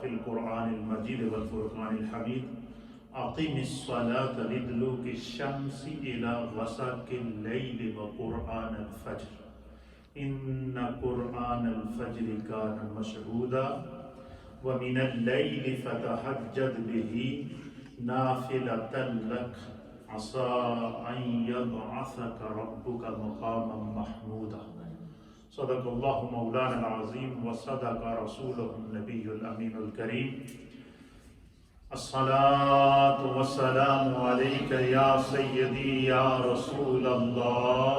فی القرآن المجید والفرقان الحمید اقیم الصلاة لدلوک الشمس إلی غسق اللیل وقرآن الفجر ان قرآن الفجر کان مشہودا ومن اللیل فتہجد به نافلة لک عسى أن يبعثك ربك مقاما محمودا صدق اللہ مولانا العظیم وصدق رسولہ النبی الامین الکریم الصلاة والسلام علیک یا سیدی یا رسول اللہ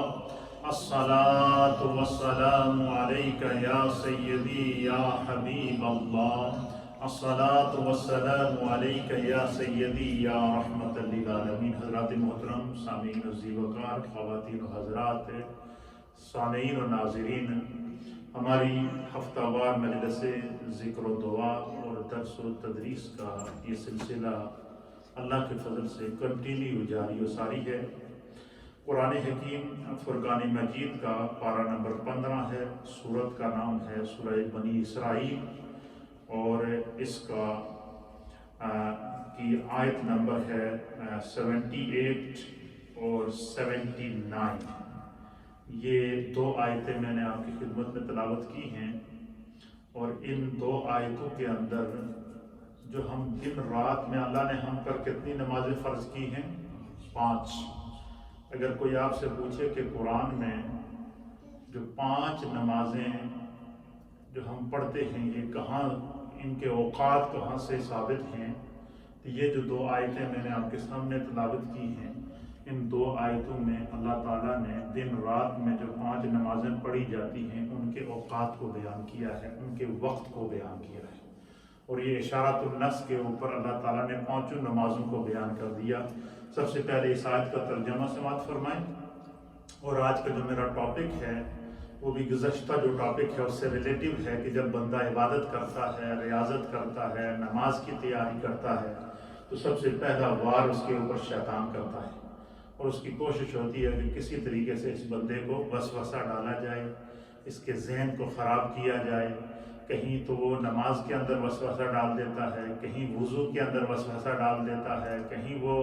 الصلاة والسلام علیک یا سیدی یا حبیب اللہ الصلاة والسلام علیک یا سیدی یا رحمت للعالمین۔ حضرات محترم سامعین عزیز وقار، خواتین و حضرات، سامعین و ناظرین، ہماری ہفتہ وار مجلس ذکر و دعا اور درس و تدریس کا یہ سلسلہ اللہ کے فضل سے کنٹینیو جاری و ساری ہے۔ قرآن حکیم فرقان مجید کا پارہ نمبر 15 ہے، سورت کا نام ہے سورہ بنی اسرائیل، اور اس کا کی آیت نمبر ہے 78 اور 79۔ یہ دو آیتیں میں نے آپ کی خدمت میں تلاوت کی ہیں، اور ان دو آیتوں کے اندر جو ہم دن رات میں اللہ نے ہم پر کتنی نمازیں فرض کی ہیں؟ 5۔ اگر کوئی آپ سے پوچھے کہ قرآن میں جو 5 نمازیں جو ہم پڑھتے ہیں یہ کہاں، ان کے اوقات کہاں سے ثابت ہیں، تو یہ جو 2 آیتیں میں نے آپ کے سامنے تلاوت کی ہیں، ان 2 آیتوں میں اللہ تعالیٰ نے دن رات میں جو 5 نمازیں پڑھی جاتی ہیں ان کے اوقات کو بیان کیا ہے، ان کے وقت کو بیان کیا ہے، اور یہ اشارۃ النص کے اوپر اللہ تعالیٰ نے 5 نمازوں کو بیان کر دیا۔ سب سے پہلے اس آیت کا ترجمہ سماعت فرمائیں، اور آج کا جو میرا ٹاپک ہے وہ بھی گزشتہ جو ٹاپک ہے اس سے ریلیٹیو ہے کہ جب بندہ عبادت کرتا ہے، ریاضت کرتا ہے، نماز کی تیاری کرتا ہے، تو سب سے پہلا وار اس کے اوپر شیطان کرتا ہے، اور اس کی کوشش ہوتی ہے کہ کسی طریقے سے اس بندے کو وسوسہ ڈالا جائے، اس کے ذہن کو خراب کیا جائے۔ کہیں تو وہ نماز کے اندر وسوسہ ڈال دیتا ہے، کہیں وضو کے اندر وسوسہ ڈال دیتا ہے، کہیں وہ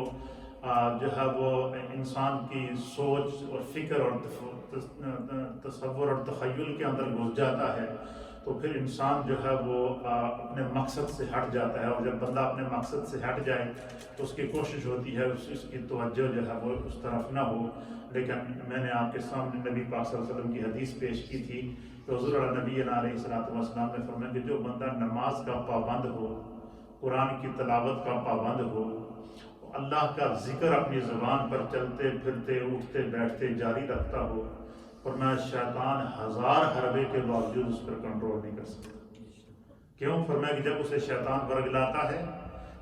جو ہے وہ انسان کی سوچ اور فکر اور تصور اور تخیل کے اندر گھس جاتا ہے، تو پھر انسان جو ہے وہ اپنے مقصد سے ہٹ جاتا ہے، اور جب بندہ اپنے مقصد سے ہٹ جائے تو اس کی کوشش ہوتی ہے اس کی توجہ جو ہے وہ اس طرف نہ ہو۔ لیکن میں نے آپ کے سامنے نبی پاک صلی اللہ علیہ وسلم کی حدیث پیش کی تھی کہ حضور نبی علیہ السلام نے فرمایا کہ جو بندہ نماز کا پابند ہو، قرآن کی تلاوت کا پابند ہو، اللہ کا ذکر اپنی زبان پر چلتے پھرتے اٹھتے بیٹھتے جاری رکھتا ہو، اور میں شیطان 1000 حربے کے باوجود اس پر کنٹرول نہیں کر سکتا۔ کیوں؟ فرمایا کہ جب اسے شیطان ورگلاتا ہے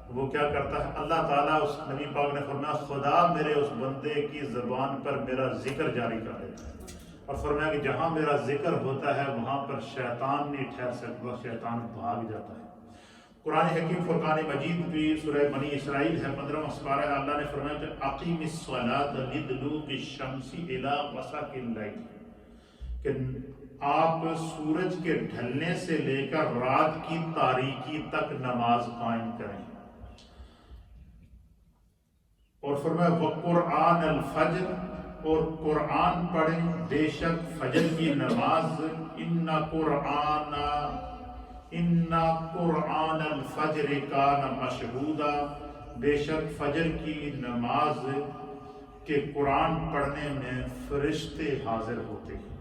وہ کیا کرتا ہے؟ اللہ تعالیٰ اس نبی پاک نے فرمایا خدا میرے اس بندے کی زبان پر میرا ذکر جاری کر دیتا ہے، اور فرمایا کہ جہاں میرا ذکر ہوتا ہے وہاں پر شیطان نہیں ٹھہر سکتا، شیطان بھاگ جاتا ہے۔ قرآن حکیم فرقان مجید بھی سورہ بنی اسرائیل ہے، 15واں سپارہ ہے۔ اللہ نے فرمایا کہ اقیم الصلاۃ لدلوک الشمس الی غسق اللیل، کہ آپ سورج کے ڈھلنے سے لے کر رات کی تاریکی تک نماز قائم کریں، اور فرمایا وقرآن الفجر، اور قرآن پڑھیں، بے شک فجر کی نماز، ان قرآن الفجر کان مشہودا، بے شک فجر کی نماز کے قرآن پڑھنے میں فرشتے حاضر ہوتے ہیں۔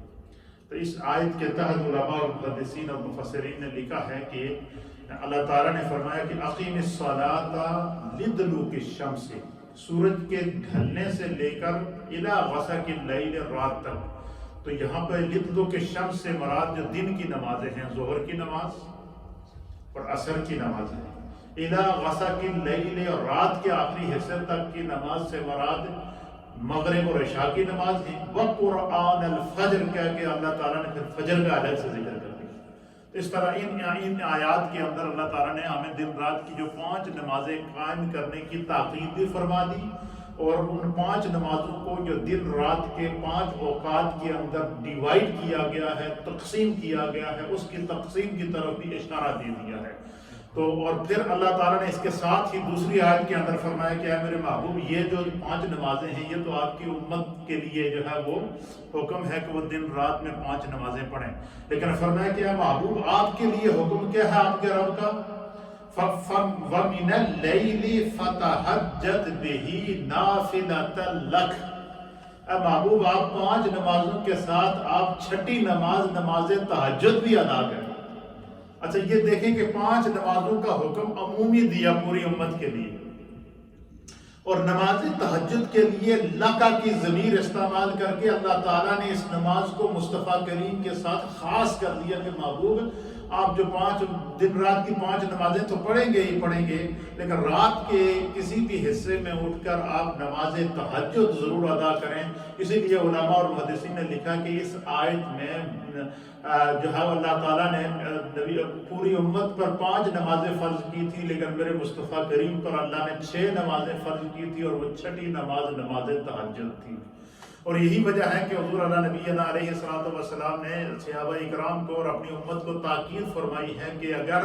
تو اس آیت کے تحت علماء اور محدثین اور مفسرین نے لکھا ہے کہ اللہ تعالیٰ نے فرمایا کہ اقیم الصلاۃ لدلوک الشمس، سورج کے ڈھلنے سے لے کر الی غسق اللیل، رات تک۔ تو یہاں پر لدلوک الشمس سے مراد جو دن کی نمازیں ہیں، ظہر کی نماز اور عصر کی نماز ہے، الی غسق اللیل، اور رات کے آخری حصے تک کی نماز سے مراد مغرب اور عشاء کی نماز ہے۔ وقرآن الفجر کہہ کے اللہ تعالیٰ نے پھر فجر کا الگ سے ذکر کر دیا۔ اس طرح ان آیات کے اندر اللہ تعالیٰ نے ہمیں دن رات کی جو 5 نمازیں قائم کرنے کی تاکید بھی فرما دی، اور ان 5 نمازوں کو جو دن رات کے 5 اوقات کے اندر ڈیوائیڈ کیا گیا ہے، تقسیم کیا گیا ہے، اس کی تقسیم کی طرف بھی اشارہ دے دیا ہے۔ تو اور پھر اللہ تعالیٰ نے اس کے ساتھ ہی دوسری آیت کے اندر فرمایا کہ اے میرے محبوب یہ جو 5 نمازیں ہیں یہ تو آپ کی امت کے لیے جو ہے وہ حکم ہے کہ وہ دن رات میں 5 نمازیں پڑھیں، لیکن فرمایا کہ اے محبوب آپ کے لیے حکم کیا ہے آپ کے رب کا؟ وَمِنَ اللَّيْلِ فَتَهَجَّدْ بِهِ نَافِلَةً لَكَ، اے محبوب آپ 5 نمازوں کے ساتھ آپ چھٹی نماز نماز تہجد بھی ادا کریں۔ اچھا یہ دیکھیں کہ 5 نمازوں کا حکم عمومی دیا پوری امت کے لیے، اور نماز تہجد کے لیے لکا کی ضمیر استعمال کر کے اللہ تعالیٰ نے اس نماز کو مصطفیٰ کریم کے ساتھ خاص کر دیا کہ محبوب آپ جو 5 دن رات کی 5 نمازیں تو پڑھیں گے ہی پڑھیں گے، لیکن رات کے کسی بھی حصے میں اٹھ کر آپ نماز تہجد ضرور ادا کریں۔ اسی لیے علماء اور محدثین نے لکھا کہ اس آیت میں جو ہے اللہ تعالیٰ نے پوری امت پر 5 نمازیں فرض کی تھی، لیکن میرے مصطفیٰ کریم پر اللہ نے 6 نمازیں فرض کی تھی، اور وہ 6ٹھی نماز نماز تہجد تھی۔ اور یہی وجہ ہے کہ حضور نبینا علیہ السلام نے صحابہ اکرام کو اور اپنی امت کو تاکید فرمائی ہے کہ اگر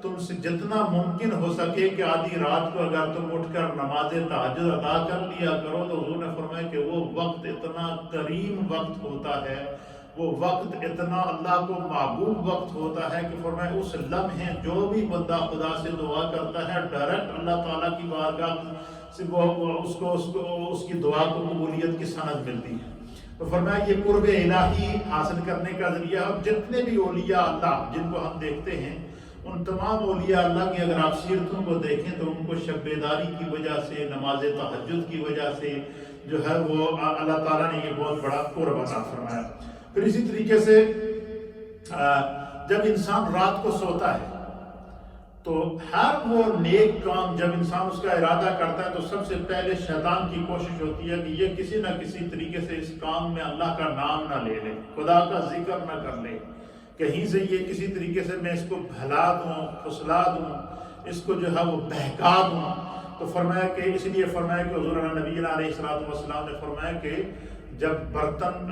تم سے جتنا ممکن ہو سکے کہ آدھی رات کو اگر تم اٹھ کر نماز تہجد ادا کر لیا کرو، تو حضور نے فرمایا کہ وہ وقت اتنا کریم وقت ہوتا ہے، وہ وقت اتنا اللہ کو محبوب وقت ہوتا ہے کہ فرمایا اس لمحے جو بھی بندہ خدا سے دعا کرتا ہے ڈائریکٹ اللہ تعالیٰ کی بارگاہ سے اس کی دعا کو قبولیت کی سند ملتی ہے۔ تو فرمایا یہ قرب الہی حاصل کرنے کا ذریعہ، اور جتنے بھی اولیاء اللہ جن کو ہم دیکھتے ہیں ان تمام اولیاء اللہ کی اگر آپ سیرتوں کو دیکھیں تو ان کو شب بیداری کی وجہ سے، نماز تہجد کی وجہ سے جو ہے وہ اللہ تعالیٰ نے یہ بہت بڑا قرب عطا فرمایا۔ پھر اسی طریقے سے جب انسان رات کو سوتا ہے تو ہر وہ نیک کام جب انسان اس کا ارادہ کرتا ہے تو سب سے پہلے شیطان کی کوشش ہوتی ہے کہ یہ کسی نہ کسی طریقے سے اس کام میں اللہ کا نام نہ لے لے، خدا کا ذکر نہ کر لے، کہیں سے یہ کسی طریقے سے میں اس کو بھلا دوں، پھسلا دوں، اس کو جو ہے وہ بہکا دوں۔ تو فرمایا کہ اس لیے فرمایا کہ حضور نبی علیہ السلام نے فرمایا کہ جب برتن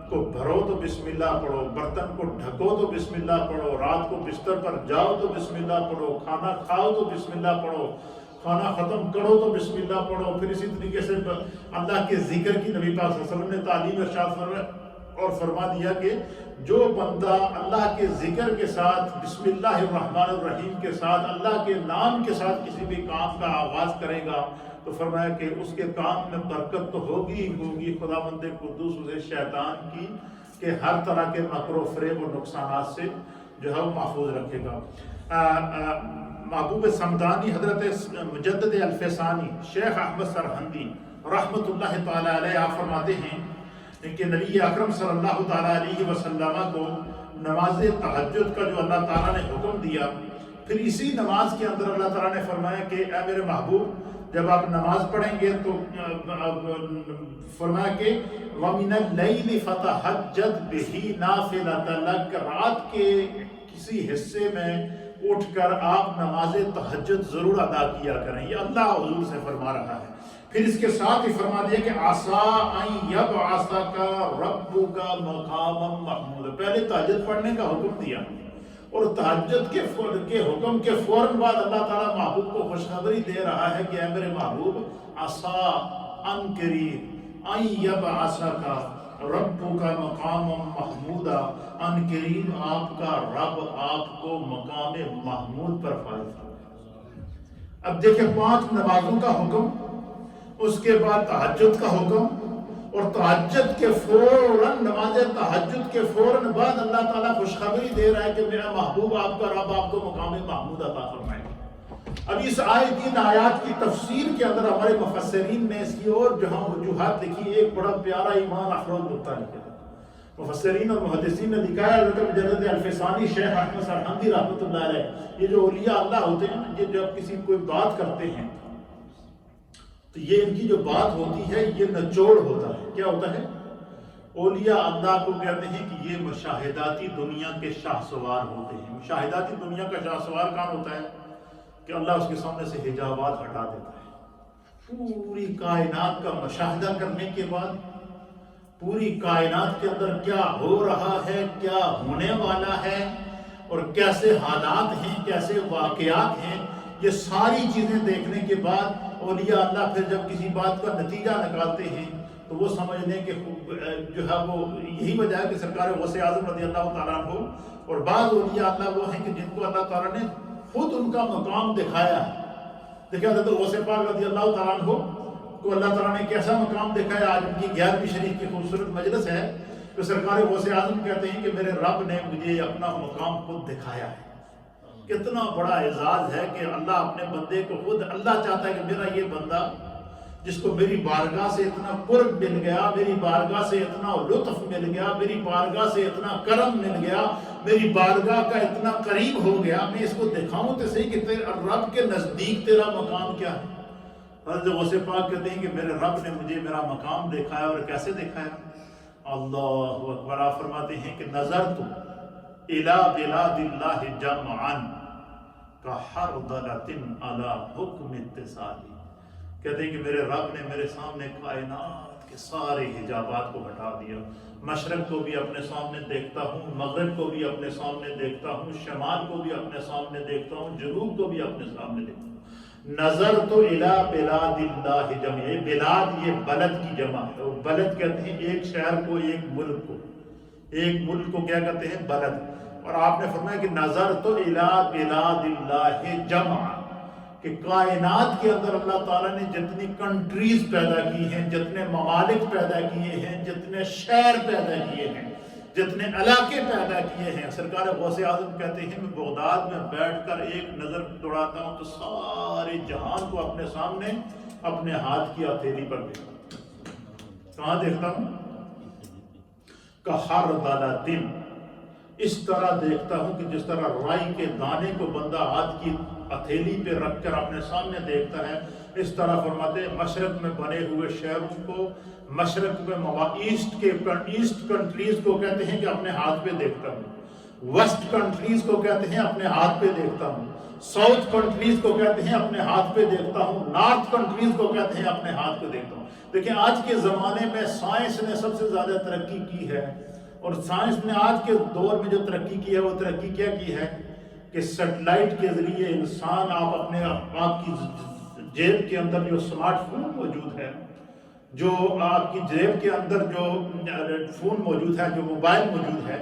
کو بھرو تو بسم اللہ پڑھو، برتن کو ڈھکو تو بسم اللہ پڑھو، رات کو بستر پر جاؤ تو بسم اللہ پڑھو، کھانا کھاؤ تو بسم اللہ پڑھو، کھانا ختم کرو تو بسم اللہ پڑھو۔ پھر اسی طریقے سے اللہ کے ذکر کی نبی پاک صلی اللہ علیہ وسلم نے تعلیم ارشاد فرمایا اور فرما دیا کہ جو بندہ اللہ کے ذکر کے ساتھ بسم اللہ الرحمن الرحیم کے ساتھ اللہ کے نام کے ساتھ کسی بھی کام کا آغاز کرے گا تو فرمایا کہ اس کے کام میں برکت تو ہوگی ہی ہوگی، خداوند قدوس اسے شیطان کی کہ ہر طرح کے مکر و فریب و نقصانات سے جو ہے وہ محفوظ رکھے گا۔ محبوب صمدانی حضرت مجدد الفسانی شیخ احمد سرہندی رحمۃ اللہ تعالی علیہ آپ فرماتے ہیں کہ نبی اکرم صلی اللہ تعالی علیہ وسلم کو نماز تہجد کا جو اللہ تعالیٰ نے حکم دیا، پھر اسی نماز کے اندر اللہ تعالیٰ نے فرمایا کہ اے میرے محبوب جب آپ نماز پڑھیں گے تو فرمایا کہ وَمِنَ اللَّيْلِ فَتَهَجَّدْ بِهِ نَافِلَةً لَكَ، رات کے کسی حصے میں اٹھ کر آپ نماز تہجد ضرور ادا کیا کریں، یہ اللہ حضور سے فرما رہا ہے۔ پھر اس کے ساتھ ہی فرما دیا کہ عَسَىٰ أَن يَبْعَثَكَ رَبُّكَ مَقَامًا مَحْمُودًا، پہلے تہجد پڑھنے کا حکم دیا، اور تہجد کے حکم کے فوراً بعد اللہ تعالیٰ محبوب کو خوشخبری دے رہا ہے کہ اے میرے محبوب عَسَىٰ أَن قریب أَن يَبْعَثَكَ رَبُّكَ مَقَامًا مَحْمُودًا، ان قریب آپ کا رب آپ کو مقام محمود پر فائز کرے۔ اب دیکھیں 5 نمازوں کا حکم، اس کے بعد تہجد کا حکم، اور تہجد کے فوراً نماز تہجد کے فوراً بعد اللہ تعالیٰ خوشخبری دے رہا ہے کہ میرا محبوب آپ کا رب آپ کو مقام محمود عطا فرمائے گا۔ اب اس آیت آیات کی تفسیر کے اندر ہمارے مفسرین نے اس کی اور جہاں وجوہات لکھی، ایک بڑا پیارا ایمان افروز نقطہ لکھا ہے۔ مفسرین اور محدثین نے لکھا ہے حضرت مجدد الفسانی شیخ احمد سرہندی رحمۃ اللہ علیہ، یہ جو اولیاء اللہ ہوتے ہیں یہ جب کسی کوئی بات کرتے ہیں تو یہ ان کی جو بات ہوتی ہے یہ نچوڑ ہوتا ہے۔ کیا ہوتا ہے؟ اولیاء اللہ کو کہتے ہیں کہ یہ مشاہداتی دنیا کے شاہ سوار ہوتے ہیں۔ مشاہداتی دنیا کا شاہ سوار کام ہوتا ہے کہ اللہ اس کے سامنے سے حجابات ہٹا دیتا ہے، پوری کائنات کا مشاہدہ کرنے کے بعد پوری کائنات کے اندر کیا ہو رہا ہے، کیا ہونے والا ہے، اور کیسے حالات ہیں، کیسے واقعات ہیں، یہ ساری چیزیں دیکھنے کے بعد اولیاء اللہ پھر جب کسی بات کا نتیجہ نکالتے ہیں تو وہ سمجھ لیں کہ جو ہے وہ یہی وجہ ہے کہ سرکار غوث اعظم رضی اللہ تعالیٰ عنہ اور بعض اولیاء اللہ وہ ہیں کہ جن کو اللہ تعالیٰ نے خود ان کا مقام دکھایا ہے. دیکھا حضرت غوث پاک رضی اللہ تعالیٰ عنہ کو اللہ تعالیٰ نے کیسا مقام دکھایا. آج ان کی 11ویں شریف کی خوبصورت مجلس ہے تو سرکار غوث اعظم کہتے ہیں کہ میرے رب نے مجھے اپنا مقام خود دکھایا ہے. کتنا بڑا اعزاز ہے کہ اللہ اپنے بندے کو خود، اللہ چاہتا ہے کہ میرا یہ بندہ جس کو میری بارگاہ سے اتنا قرب مل گیا، میری بارگاہ سے اتنا لطف مل گیا، میری بارگاہ سے اتنا کرم مل گیا، میری بارگاہ کا اتنا قریب ہو گیا، میں اس کو دکھاؤں تو صحیح کہ رب کے نزدیک تیرا مقام کیا ہے. حضرت غوث پاک کہتے ہیں کہ میرے رب نے مجھے میرا مقام دکھایا. اور کیسے دکھایا؟ اللہ اکبر. آپ فرماتے ہیں کہ نظرت الی بلاد اللہ جمعا کحرضلۃ علی حکم اتصالی. کہتے ہیں کہ میرے رب نے میرے سامنے کائنات کے سارے حجابات کو ہٹا دیا. مشرق کو بھی اپنے سامنے دیکھتا ہوں، مغرب کو بھی اپنے سامنے دیکھتا ہوں، شمال کو بھی اپنے سامنے دیکھتا ہوں، جنوب کو بھی اپنے سامنے دیکھتا ہوں. نظر تو الی بلاد اللہ جمع. بلاد یہ بلد کی جمع ہے، اور بلد کہتے ہیں ایک شہر کو، ایک ملک کو. ایک ملک کو کیا کہتے ہیں؟ بلد. اور آپ نے فرمایا کہ نظر تو الی بلاد اللہ جمع، کہ کائنات کے اندر اللہ تعالیٰ نے جتنی کنٹریز پیدا کی ہیں، جتنے ممالک پیدا کیے ہیں، جتنے شہر پیدا کیے ہیں، جتنے علاقے پیدا کیے ہیں، سرکار غوث اعظم کہتے ہیں میں بغداد میں بیٹھ کر ایک نظر دوڑاتا ہوں تو سارے جہان کو اپنے سامنے اپنے ہاتھ کی ہتھیلی پر دیکھتا ہوں. کہاں دیکھتا ہوں؟ کحرضلۃ. اس طرح دیکھتا ہوں کہ جس طرح رائی کے دانے کو بندہ ہاتھ کی ہتھیلی پہ رکھ کر اپنے سامنے دیکھتا ہے، اس طرح فرماتے ہیں مشرق میں بنے ہوئے شہروں کو، مشرق میں ایسٹ کنٹریز کو کہتے ہیں کہ اپنے ہاتھ پہ دیکھتا ہوں، ویسٹ کنٹریز کو کہتے ہیں اپنے ہاتھ پہ دیکھتا ہوں، ساؤتھ کنٹریز کو کہتے ہیں اپنے ہاتھ پہ دیکھتا ہوں، نارتھ کنٹریز کو کہتے ہیں اپنے ہاتھ پہ دیکھتا ہوں. دیکھیں آج کے زمانے میں سائنس نے سب سے زیادہ ترقی کی ہے، اور سائنس نے آج کے دور میں جو ترقی کی ہے وہ ترقی کیا کی ہے کہ سیٹلائٹ کے ذریعے انسان آپ کی جیب کے اندر جو سمارٹ فون موجود ہے، جو آپ کی جیب کے اندر جو فون موجود ہے، جو موبائل موجود ہے،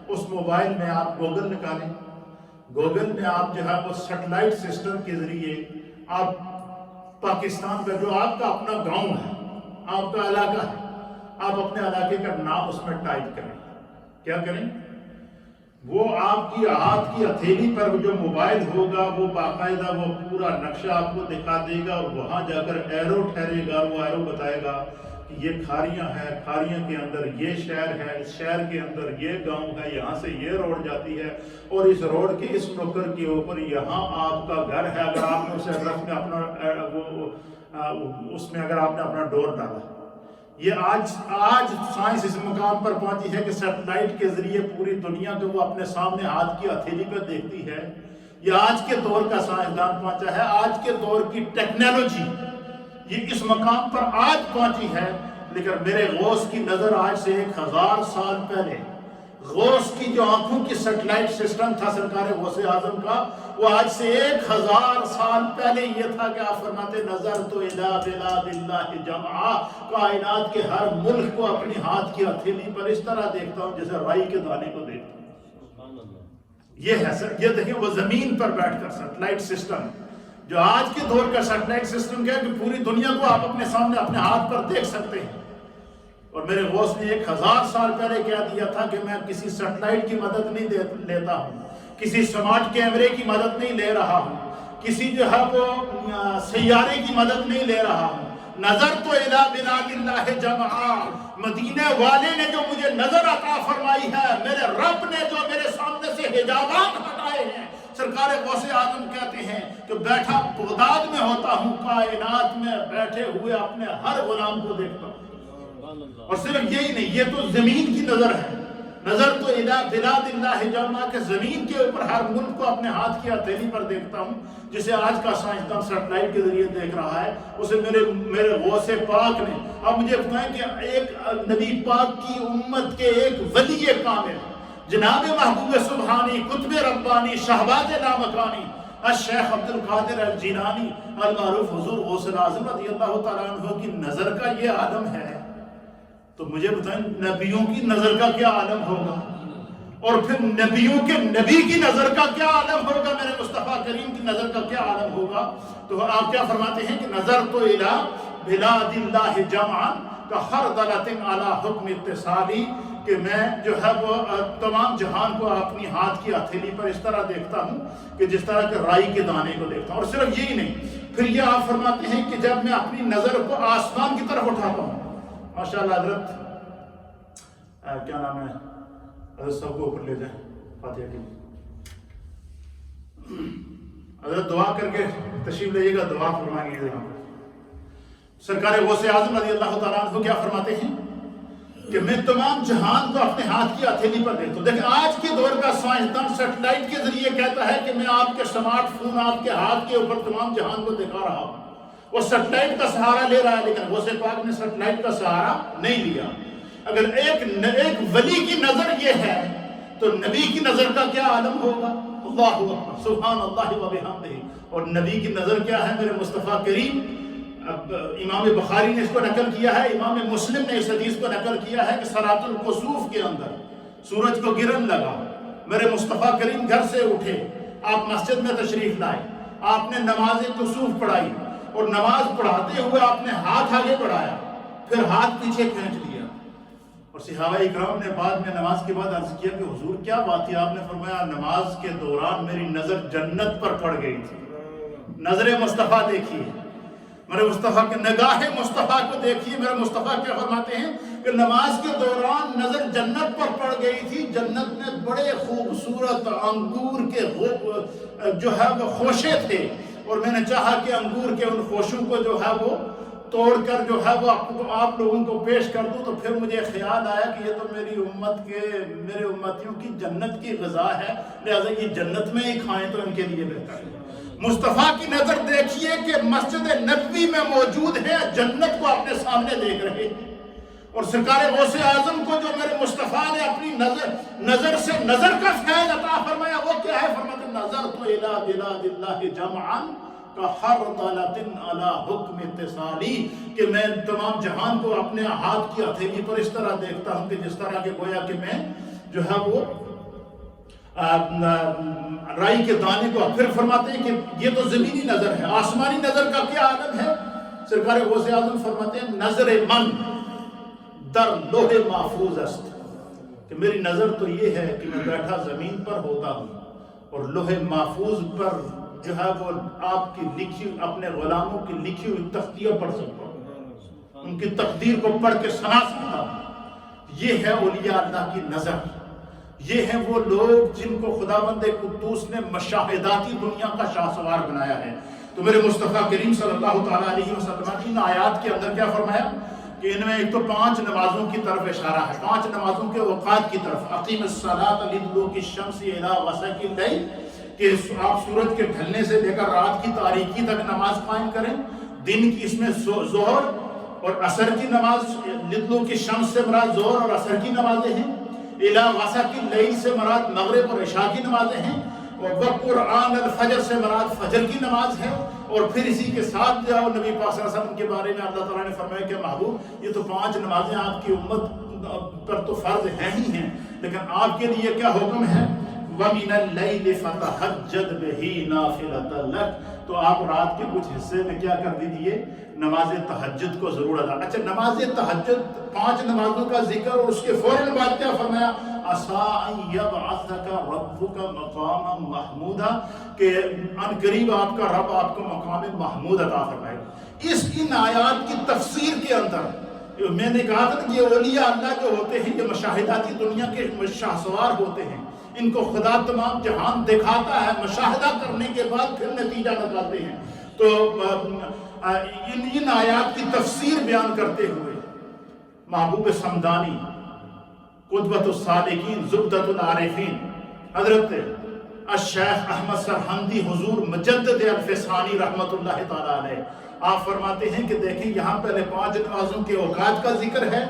اس موبائل میں آپ گوگل نکالیں، گوگل میں آپ جو ہے وہ سیٹلائٹ سسٹم کے ذریعے آپ پاکستان کا جو آپ کا اپنا گاؤں ہے، آپ کا علاقہ ہے، آپ اپنے علاقے کا نام اس میں ٹائپ کریں. کیا کریں؟ وہ آپ کی ہاتھ کی ہتھیلی پر جو موبائل ہوگا وہ باقاعدہ وہ پورا نقشہ آپ کو دکھا دے گا، اور وہاں جا کر ایرو ٹھہرے گا، وہ ایرو بتائے گا کہ یہ کھاریاں ہیں، کھاریاں کے اندر یہ شہر ہے، اس شہر کے اندر یہ گاؤں ہے، یہاں سے یہ روڈ جاتی ہے، اور اس روڈ کے اس نکر کے اوپر یہاں آپ کا گھر ہے. اگر آپ نے اس ایڈریس میں اپنا اس میں اگر آپ نے اپنا ڈور ڈالا. یہ آج سائنس اس مقام پر پہنچی ہے کہ سیٹلائٹ کے ذریعے پوری دنیا کو وہ اپنے سامنے ہاتھ کی ہتھیلی پہ دیکھتی ہے. یہ آج کے دور کا سائنسدان پہنچا ہے، آج کے دور کی ٹیکنالوجی یہ اس مقام پر آج پہنچی ہے. لیکن میرے غوث کی نظر آج سے 1000 سال پہلے، غوث کی جو آنکھوں کی سیٹلائٹ سسٹم تھا سرکار غوث اعظم کا، وہ آج سے 1000 سال پہلے یہ تھا کہ آپ فرماتے نظر تو الی بلاد اللہ جمعا، کائنات کے ہر ملک کو اپنی ہاتھ کی ہتھیلی پر اس طرح دیکھتا ہوں جیسے رائی کے دانے کو دیکھتا ہوں. یہ ہے سر، یہ دیکھیں وہ زمین پر بیٹھ کر سیٹلائٹ سسٹم، جو آج کے دور کا سیٹلائٹ سسٹم کیا ہے کہ پوری دنیا کو آپ اپنے سامنے اپنے ہاتھ پر دیکھ سکتے ہیں. اور میرے غوث نے 1000 سال پہلے کہہ دیا تھا کہ میں کسی سیٹلائٹ کی مدد نہیں لیتا ہوں، کسی سمارٹ کیمرے کی مدد نہیں لے رہا ہوں، کسی جو ہے وہ سیارے کی مدد نہیں لے رہا ہوں. نظر تو الی بلاد اللہ جمعا، مدینے والے نے جو مجھے نظر عطا فرمائی ہے، میرے رب نے جو میرے سامنے سے حجابات ہٹائے ہیں. سرکار غوث اعظم کہتے ہیں کہ بیٹھا بغداد میں ہوتا ہوں، کائنات میں بیٹھے ہوئے اپنے ہر غلام کو دیکھتا ہوں. اور صرف یہی نہیں، یہ تو زمین کی نظر ہے. نظر تو الی بلاد اللہ جمعا کہ زمین کے اوپر ہر ملک کو اپنے ہاتھ کی ہتھیلی پر دیکھتا ہوں. جسے آج کا سائنسدان سیٹلائٹ کے ذریعے دیکھ رہا ہے، اسے میرے غوث پاک نے. اب مجھے بتائیں کہ ایک نبی پاک کی امت کے ایک ولی کامل جناب محبوب سبحانی قطب ربانی شہباز لامکانی الشیخ عبد القادر الجیلانی المعروف حضور غوث الاعظم رضی اللہ تعالیٰ عنہ کی نظر کا یہ عالم ہے، تو مجھے بتائیں نبیوں کی نظر کا کیا عالم ہوگا، اور پھر نبیوں کے نبی کی نظر کا کیا عالم ہوگا، میرے مصطفیٰ کریم کی نظر کا کیا عالم ہوگا۔ تو آپ کیا فرماتے ہیں کہ نظر تو الہ بلاد اللہ جمعا کا ہر دلت علی حکم اتصالی، کہ میں جو ہے وہ تمام جہان کو اپنی ہاتھ کی ہتھیلی پر اس طرح دیکھتا ہوں کہ جس طرح کہ رائی کے دانے کو دیکھتا ہوں۔ اور صرف یہی نہیں، پھر یہ آپ فرماتے ہیں کہ جب میں اپنی نظر کو آسمان کی طرف اٹھاتا ہوں، ماشاءاللہ حضرت کیا نام ہے، حضرت سب کو اوپر لے جائیں فاتحہ کی حضرت دعا کر کے تشریف لے گا، دعا فرمائیں گے۔ سرکار غوث اعظم رضی اللہ تعالیٰ عنہ کیا فرماتے ہیں کہ میں تمام جہان کو اپنے ہاتھ کی ہتھیلی پر دیکھتا ہوں۔ دیکھیں آج کے دور کا سائنسدان سیٹلائٹ کے ذریعے کہتا ہے کہ میں آپ کے سمارٹ فون آپ کے ہاتھ کے اوپر تمام جہان کو دکھا رہا ہوں، وہ سیٹلائٹ کا سہارا لے رہا ہے، لیکن غوث پاک نے سیٹلائٹ کا سہارا نہیں لیا۔ اگر ایک ولی کی نظر یہ ہے تو نبی کی نظر کا کیا عالم ہوگا، اللہ اکبر سبحان اللہ و بحمدہ۔ اور نبی کی نظر کیا ہے میرے مصطفیٰ کریم، اب امام بخاری نے اس کو نقل کیا ہے، امام مسلم نے اس حدیث کو نقل کیا ہے کہ صلاۃ الکسوف کے اندر سورج کو گرن لگا، میرے مصطفیٰ کریم گھر سے اٹھے، آپ مسجد میں تشریف لائے، آپ نے نماز کسوف پڑھائی، اور نماز پڑھاتے ہوئے آپ نے ہاتھ آگے بڑھایا، پھر ہاتھ پیچھے کھینچ لیا، اور صحابہ اکرام نے بعد میں نماز کے بعد عرض کیا کہ حضور کیا بات ہے؟ آپ نے فرمایا نماز کے دوران میری نظر جنت پر پڑ گئی تھی۔ نظر مصطفیٰ دیکھیے، میرے مصطفیٰ کے نگاہ مصطفیٰ کو دیکھیے، میرے مصطفیٰ کیا فرماتے ہیں کہ نماز کے دوران نظر جنت پر پڑ گئی تھی، جنت میں بڑے خوبصورت انگور کے جو ہے وہ خوشے تھے، اور میں نے چاہا کہ انگور کے ان خوشوں کو جو ہے وہ توڑ کر جو ہے وہ آپ لوگوں کو پیش کر دوں، تو پھر مجھے خیال آیا کہ یہ تو میرے امتیوں کی جنت کی غذا ہے، لہذا یہ جنت میں ہی کھائیں تو ان کے لیے بہتر ہے۔ مصطفیٰ کی نظر دیکھیے کہ مسجد نبوی میں موجود ہے، جنت کو اپنے سامنے دیکھ رہے ہیں، اور سرکار غوث اعظم کو جو میرے مصطفیٰ نے اپنی نظر سے نظر کا فیض عطا فرمایا، وہ کیا ہے؟ فرماتے نظر تو الہ بلاد اللہ جمعا کا ہر طلعت علی حکم اتصالی، کہ میں تمام جہان کو اپنے ہاتھ کی ہتھیلی پر اس طرح دیکھتا ہوں کہ جس طرح کہ گویا کہ میں جو ہے وہ رائی کے دانے کو۔ پھر فرماتے ہیں کہ یہ تو زمینی نظر ہے، آسمانی نظر کا کیا عالم ہے؟ سرکار غوث اعظم فرماتے ہیں نظر من در لوح محفوظ است، کہ میری نظر تو یہ ہے کہ میں بیٹھا زمین پر ہوتا ہوں، اور لوح محفوظ پر جو ہے وہ آپ کی لکھی اپنے غلاموں کی لکھی ہوئی تختیاں پڑھ سکتا ہوں، ان کی تقدیر کو پڑھ کے سنا سکتا ہوں۔ یہ ہے اولیاء اللہ کی نظر، یہ ہیں وہ لوگ جن کو خداوند قدوس نے مشاہداتی دنیا کا شاہ سوار بنایا ہے۔ تو میرے مصطفیٰ کریم صلی اللہ تعالیٰ علیہ وسلم ان آیات کے اندر کیا فرمایا کہ ان میں ایک تو 5 نمازوں کی طرف اشارہ ہے، 5 نمازوں کے اوقات کی طرف، اقیم الصلاۃ لدلوک الشمس الی غسق اللیل، کہ آپ سورج کے ڈھلنے سے لے کر رات کی تاریکی تک نماز قائم کریں۔ دن کی اس میں ظہر اور عصر کی نماز، لدلوک الشمس سے مراد ظہر اور عصر کی نمازیں ہیں، الی غسق اللیل سے مراد مغرب اور عشاء کی نمازیں ہیں، اور قرآن الفجر سے مراد فجر کی نماز ہے۔ اور پھر اسی کے ساتھ جو نبی پاک صلی اللہ علیہ وسلم کے بارے میں اللہ تعالیٰ نے فرمایا کہ محبوب یہ تو 5 نمازیں آپ کی امت پر تو فرض ہیں ہی ہیں، لیکن آپ کے لیے کیا حکم ہے؟ وَمِنَ اللَّيْلِ فَتَهَجَّدْ بِهِ نَافِلَةً لَكَ، تو آپ رات کے کچھ حصے میں کیا کر دیجئے؟ نماز تہجد کو ضرور ادا۔ اچھا نماز تہجد 5 نمازوں کا ذکر، اور اس کے فوراً بعد کیا فرمایا؟ عَسَىٰ أَن يَبْعَثَكَ رَبُّكَ مَقَامًا مَحْمُودًا، کہ ان قریب آپ کا رب آپ کو مقام محمود عطا فرمائے۔ ان آیات کی تفسیر کے اندر میں نے کہا تھا کہ یہ اولیاء اللہ جو ہوتے ہیں، یہ مشاہداتی دنیا کے شاہ سوار ہوتے ہیں، ان کو خدا تمام جہان دکھاتا ہے، مشاہدہ کرنے کے بعد پھر نتیجہ نکالتے ہیں۔ تو ان آیات کی تفسیر بیان کرتے ہوئے محبوب سمدانی، قدوۃ الصالحین، زبدۃ العارفین، حضرت الشیخ احمد سرہندی حضور مجدد الفسانی رحمۃ اللہ تعالیٰ علیہ، آپ فرماتے ہیں کہ دیکھیں یہاں پہلے 5 نمازوں کے اوقات کا ذکر ہے،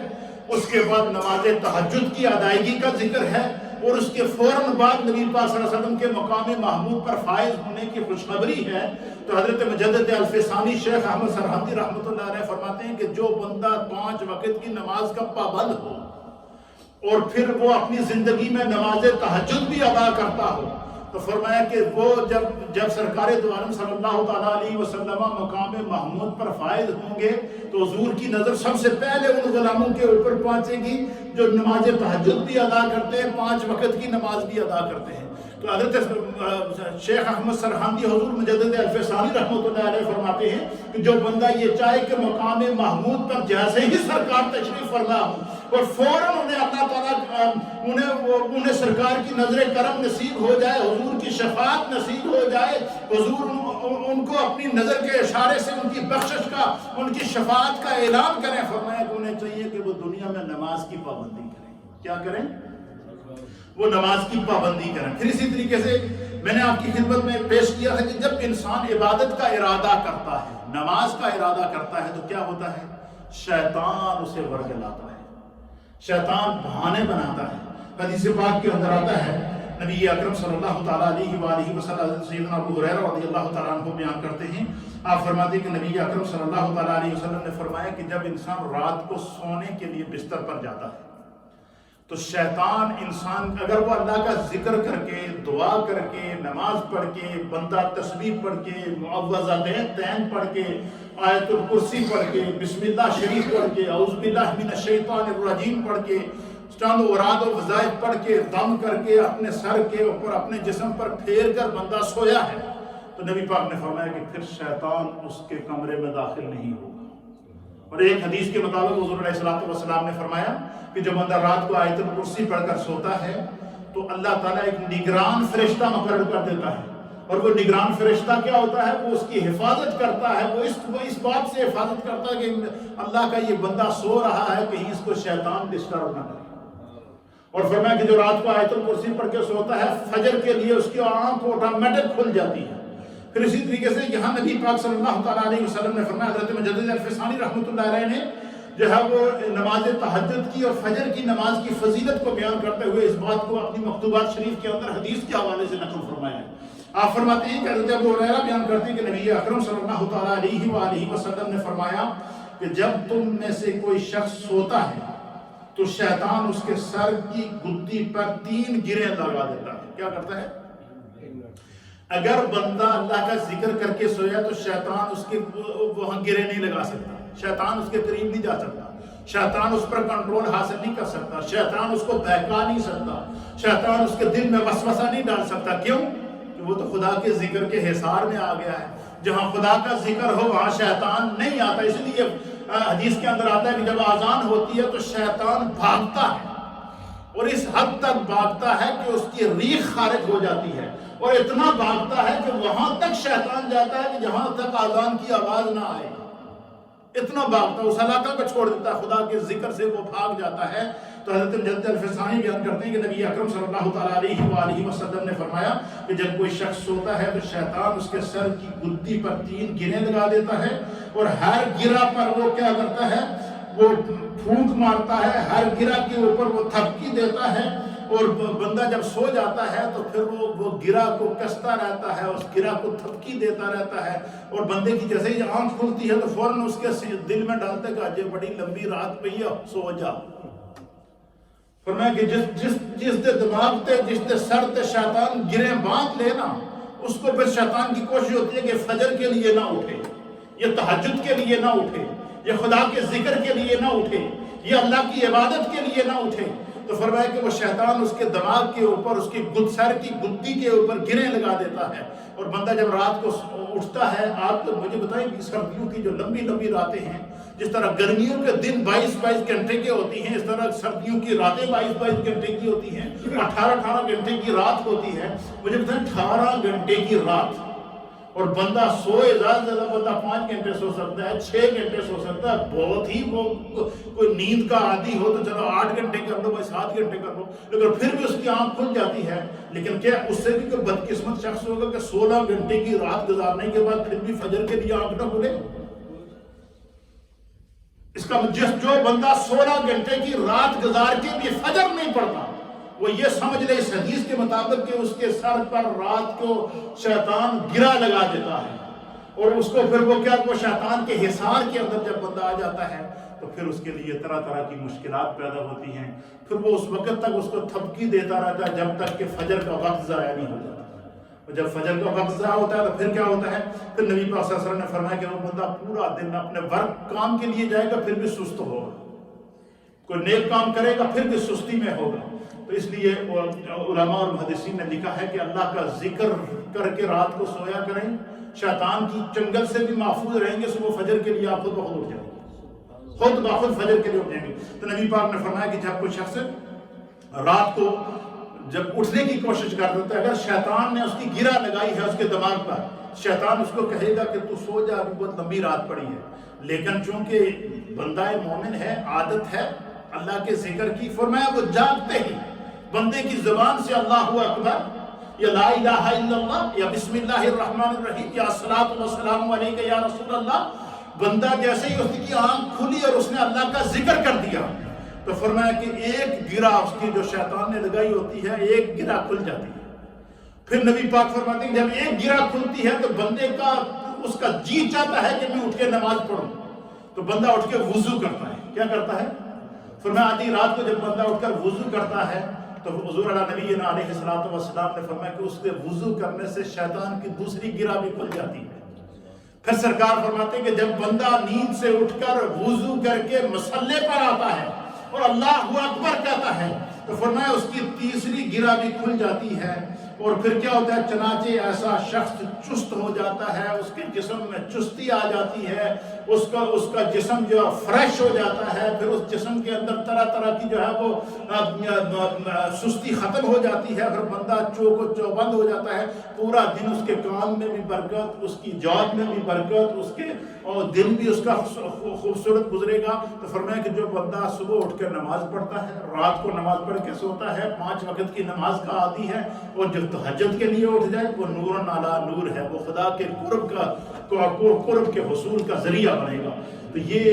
اس کے بعد نماز تہجد کی ادائیگی کا ذکر ہے، اور اس کے فوراً بعد نبی پاک صلی اللہ علیہ وسلم کے مقام محمود پر فائز ہونے کی خوشخبری ہے، تو حضرت مجدد الفسانی شیخ احمد سرہندی رحمۃ اللہ علیہ فرماتے ہیں کہ جو بندہ 5 وقت کی نماز کا پابند ہو اور پھر وہ اپنی زندگی میں نماز تہجد بھی ادا کرتا ہو، تو فرمایا کہ وہ جب سرکار دو عالم صلی اللہ تعالیٰ علیہ وسلم مقام محمود پر فائز ہوں گے تو حضور کی نظر سب سے پہلے ان غلاموں کے اوپر پہنچے گی جو نماز تہجد بھی ادا کرتے ہیں، 5 وقت کی نماز بھی ادا کرتے ہیں۔ تو حضرت شیخ احمد سرہندی حضور مجدد الفسانی رحمۃ اللہ علیہ فرماتے ہیں کہ جو بندہ یہ چاہے کہ مقام محمود پر جیسے ہی سرکار تشریف فرما ہو اور فوراً انہیں اللہ تعالیٰ انہیں سرکار کی نظر کرم نصیب ہو جائے، حضور کی شفاعت نصیب ہو جائے، حضور ان کو اپنی نظر کے اشارے سے ان کی بخشش کا، ان کی شفاعت کا اعلان کریں، فرمایا کہ انہیں چاہیے کہ وہ دنیا میں نماز کی پابندی کریں۔ کیا کریں؟ وہ نماز کی پابندی کریں۔ پھر اسی طریقے سے میں نے آپ کی خدمت میں پیش کیا تھا کہ جب انسان عبادت کا ارادہ کرتا ہے، نماز کا ارادہ کرتا ہے، تو کیا ہوتا ہے؟ شیطان اسے ورگلاتا ہے، شیطان بہانے بناتا ہے۔ حدیث پاک کے اندر آتا ہے، نبی اکرم صلی اللہ تعالیٰ علیہ وآلہ وسلم سیدنا ابو ہریرہ رضی اللہ تعالیٰ عنہ بیان کرتے ہیں، آپ فرماتے ہیں کہ نبی اکرم صلی اللہ تعالیٰ علیہ وسلم نے فرمایا کہ جب انسان رات کو سونے کے لیے بستر پر جاتا ہے تو شیطان انسان اگر وہ اللہ کا ذکر کر کے، دعا کر کے، نماز پڑھ کے، بندہ تسبیح پڑھ کے، معوذتین پڑھ کے، آیت الکرسی پڑھ کے، بسم اللہ شریف پڑھ کے، اعوذ باللہ من الشیطان الرجیم پڑھ کے، چند اوراد و وظائف پڑھ کے، دم کر کے اپنے سر کے اوپر اپنے جسم پر پھیر کر بندہ سویا ہے، تو نبی پاک نے فرمایا کہ پھر شیطان اس کے کمرے میں داخل نہیں ہوگا۔ اور ایک حدیث کے مطابق حضور علیہ السلام نے فرمایا کہ جو بندہ رات کو آیت الکرسی پڑھ کر سوتا ہے تو اللہ تعالیٰ ایک نگران فرشتہ مقرر کر دیتا ہے، اور وہ نگران فرشتہ کیا ہوتا ہے؟ وہ اس کی حفاظت کرتا ہے، وہ اس بات سے حفاظت کرتا ہے کہ اللہ کا یہ بندہ سو رہا ہے، کہیں اس کو شیطان ڈسٹرب نہ کرے۔ اور فرمایا کہ جو رات کو آیت الکرسی پڑھ کے سوتا ہے فجر کے لیے اس کی آنکھ آٹومیٹک کھل جاتی ہے۔ پھر اسی طریقے سے یہاں نبی پاک صلی اللہ تعالیٰ علیہ وسلم نے فرمایا، حضرت مجدد الفسانی رحمۃ اللہ علیہ نے جو ہے وہ نماز تہجد کی اور فجر کی نماز کی فضیلت کو بیان کرتے ہوئے اس بات کو اپنی مکتوبات شریف کے اندر حدیث کے حوالے سے نقل فرمایا ہے۔ آپ فرماتے ہیں کہ حضرت ابو ہریرہ بیان کرتے ہیں کہ نبی اکرم صلی اللہ تعالیٰ علیہ وآلہ وسلم نے فرمایا کہ جب تم میں سے کوئی شخص سوتا ہے تو شیطان اس کے سر کی گدی پر 3 گریں لگا دیتا ہے۔ کیا کرتا ہے؟ اگر بندہ اللہ کا ذکر کر کے سویا تو شیطان اس کے وہاں گرے نہیں لگا سکتا، شیطان اس کے قریب نہیں جا سکتا، شیطان اس پر کنٹرول حاصل نہیں کر سکتا، شیطان اس کو بہکا نہیں سکتا، شیطان اس کے دل میں وسوسہ نہیں ڈال سکتا۔ کیوں؟ کہ وہ تو خدا کے ذکر کے حصار میں آ گیا ہے، جہاں خدا کا ذکر ہو وہاں شیطان نہیں آتا۔ اس لیے حدیث کے اندر آتا ہے کہ جب اذان ہوتی ہے تو شیطان بھاگتا ہے، اور اس حد تک بھاگتا ہے کہ اس کی ریخ خارج ہو جاتی ہے، اور اتنا بھاگتا ہے کہ وہاں تک شیطان جاتا ہے کہ جہاں تک اذان کی آواز نہ آئے، اتنا بھاگتا ہے، اس علاقہ کو چھوڑ دیتا ہے، خدا کے ذکر سے وہ بھاگ جاتا ہے۔ تو حضرت مجدد الفسانی بیان کرتے ہیں کہ نبی اکرم صلی اللہ تعالیٰ علیہ وآلہ وسلم نے فرمایا کہ جب کوئی شخص سوتا ہے تو شیطان اس کے سر کی گدی پر 3 گریں لگا دیتا ہے، اور ہر گرہ پر وہ کیا کرتا ہے؟ وہ پھونک مارتا ہے، ہر گرہ کے اوپر وہ تھپکی دیتا ہے، اور بندہ جب سو جاتا ہے تو پھر وہ گرہ کو کستا رہتا ہے، اس گرہ کو تھپکی دیتا رہتا ہے، اور بندے کی جیسے ہی آنکھ کھلتی ہے تو فوراً اس کے دل میں ڈالتا ہے کہ آج بڑی لمبی رات پئی ہے، سو جا۔ فرمایا کہ جس دے دماغ تے، جس دے سر تے شیطان گریں باندھ لے نا، اس کو پھر شیطان کی کوشش ہوتی ہے کہ فجر کے لیے نہ اٹھے، یہ تہجد کے لیے نہ اٹھے، یہ خدا کے ذکر کے لیے نہ اٹھے، یہ اللہ کی عبادت کے لیے نہ اٹھے۔ تو فرمایا کہ وہ شیطان اس کے دماغ کے اوپر، اس کی سر کی گدی کے اوپر گریں لگا دیتا ہے، اور بندہ جب رات کو اٹھتا ہے، آپ تو مجھے بتائیں کہ سردیوں کی جو لمبی لمبی راتیں ہیں، جس طرح گرمیوں کے دن 22-22 گھنٹے کے ہوتی ہیں، اس طرح سردیوں کی راتیں 22-22 گھنٹے کی ہوتی ہیں، 18-18 گھنٹے کی رات ہوتی ہے۔ مجھے بتائیں 18 گھنٹے کی رات، اور بندہ سوئے، زیادہ سے زیادہ بندہ 5 گھنٹے سو سکتا ہے، 6 گھنٹے سو سکتا ہے، بہت ہی وہ کوئی نیند کا عادی ہو تو چلو 8 گھنٹے کر لو، 7 گھنٹے کر لو، لیکن پھر بھی اس کی آنکھ کھل جاتی ہے۔ لیکن کیا اس سے بھی کوئی بدقسمت شخص ہوگا کہ 16 گھنٹے کی رات گزارنے کے بعد پھر بھی فجر کے لیے آنکھ نہ کھلے؟ اس کا جو بندہ 16 گھنٹے کی رات گزار کے بھی فجر نہیں پڑتا، وہ یہ سمجھ لے اس حدیث کے مطابق کہ اس کے سر پر رات کو شیطان گرا لگا دیتا ہے، اور اس کو پھر وہ شیطان کے حصار کے اندر جب بندہ آ جاتا ہے تو پھر اس کے لیے طرح طرح کی مشکلات پیدا ہوتی ہیں، پھر وہ اس وقت تک اس کو تھپکی دیتا رہتا ہے جب تک کہ فجر کا وقت ضائع نہیں ہو جاتا، اور جب فجر کا وقت ضائع ہوتا ہے تو پھر کیا ہوتا ہے، پھر نبی پاک صلی اللہ علیہ وسلم نے فرمایا کہ وہ بندہ پورا دن اپنے ورک کام کے لیے جائے گا پھر بھی سست ہوگا، کوئی نیک کام کرے گا پھر بھی سستی میں ہوگا۔ تو اس لیے علماء اور محدثین نے لکھا ہے کہ اللہ کا ذکر کر کے رات کو سویا کریں، شیطان کی چنگل سے بھی محفوظ رہیں گے، صبح فجر کے لیے آپ خود بخود اٹھ جائیں گے، خود بخود فجر کے لیے اٹھ جائیں گے۔ تو نبی پاک نے فرمایا کہ جب کوئی شخص رات کو جب اٹھنے کی کوشش کر دیتا ہے، اگر شیطان نے اس کی گرہ لگائی ہے اس کے دماغ پر، شیطان اس کو کہے گا کہ تو سو جا، ابھی بہت لمبی رات پڑی ہے، لیکن چونکہ بندہ مومن ہے، عادت ہے اللہ کے ذکر کی، فرمایا وہ جاگتے ہی بندے کی زبان سے اللہ اکبر یا لا الہ الا اللہ یا بسم اللہ الرحمن الرحیم یا الصلاۃ والسلام علیک یا رسول اللہ، بندہ جیسے ہی اس کی آنکھ کھلی اور اس نے اللہ کا ذکر کر دیا تو فرمایا کہ ایک گرہ اس کی جو شیطان نے لگائی ہوتی ہے ایک گرہ کھل جاتی ہے۔ پھر نبی پاک فرماتے ہیں جب ایک گرہ کھلتی ہے تو بندے کا اس کا جی چاہتا ہے کہ میں اٹھ کے نماز پڑھوں، تو بندہ اٹھ کے وضو کرتا ہے۔ کیا کرتا ہے؟ فرمایا آدھی رات کو جب بندہ اٹھ کر وضو کرتا ہے تو حضور نبی علیہ السلام نے فرمایا کہ اس کے وضو کرنے سے شیطان کی دوسری گرہ بھی کھل جاتی ہے۔ پھر سرکار فرماتے ہیں کہ جب بندہ نیند سے اٹھ کر وضو کر کے مصلے پر آتا ہے اور اللہ اکبر کہتا ہے تو فرمایا اس کی تیسری گرہ بھی کھل جاتی ہے، اور پھر کیا ہوتا ہے، چنانچہ ایسا شخص چست ہو جاتا ہے، اس کے جسم میں چستی آ جاتی ہے، اس کا جسم جو فریش ہو جاتا ہے، پھر اس جسم کے اندر طرح طرح کی جو ہے وہ سستی ختم ہو جاتی ہے، پھر بندہ چوک و چوبند ہو جاتا ہے، پورا دن اس کے کام میں بھی برکت، اس کی جاب میں بھی برکت، اس کے دن بھی اس کا خوبصورت گزرے گا۔ تو فرمایا کہ جو بندہ صبح اٹھ کر نماز پڑھتا ہے، رات کو نماز پڑھ کے سوتا ہے، 5 وقت کی نماز کا عادی ہے، اور جو تہجد کے لیے اٹھ جائے وہ نور علی نور ہے، وہ خدا کے قرب کے حصول کا ذریعہ بنے گا۔ تو یہ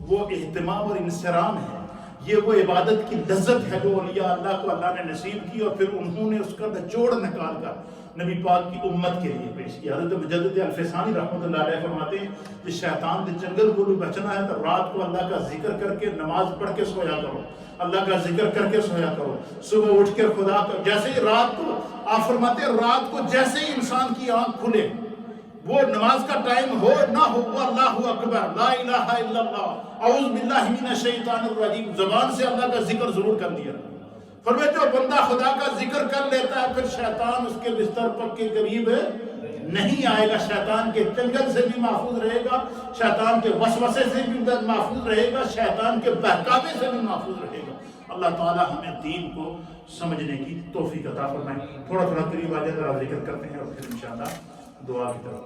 وہ اہتمام اور انصرام ہے، یہ وہ عبادت کی لذت ہے جو اولیاء اللہ کو اللہ نے نصیب کی، اور پھر انہوں نے اس کا نچوڑ نکال کر نبی پاک کی امت کے لیے پیش کیا۔ حضرت مجدد الفسانی رحمۃ اللہ علیہ فرماتے ہیں کہ شیطان کے چنگل کو بھی بچنا ہے تو رات کو اللہ کا ذکر کر کے نماز پڑھ کے سویا کرو، اللہ کا ذکر کر کے سویا کرو، صبح اٹھ کے خدا کا جیسے ہی رات کو آپ فرماتے ہیں رات کو جیسے ہی انسان کی آنکھ کھلے، وہ نماز کا ٹائم ہو نہ ہو، وہ اللہ اکبر لا الہ الا اللہ اعوذ باللہ من الشیطان الرجیم زبان سے اللہ کا ذکر ضرور کر دیا۔ فرمایا جو بندہ خدا کا ذکر کر لیتا ہے پھر شیطان اس کے بستر پر کے قریب نہیں آئے گا، شیطان کے چنگل سے بھی محفوظ رہے گا، شیطان کے وسوسے سے بھی محفوظ رہے گا، شیطان کے بہکاوے سے بھی محفوظ رہے گا۔ اللہ تعالی ہمیں دین کو سمجھنے کی توفیق عطا فرمائے۔ تھوڑا قریب آ جائے ذرا ذکر کرتے ہیں اور پھر انشاءاللہ دعا کی طرف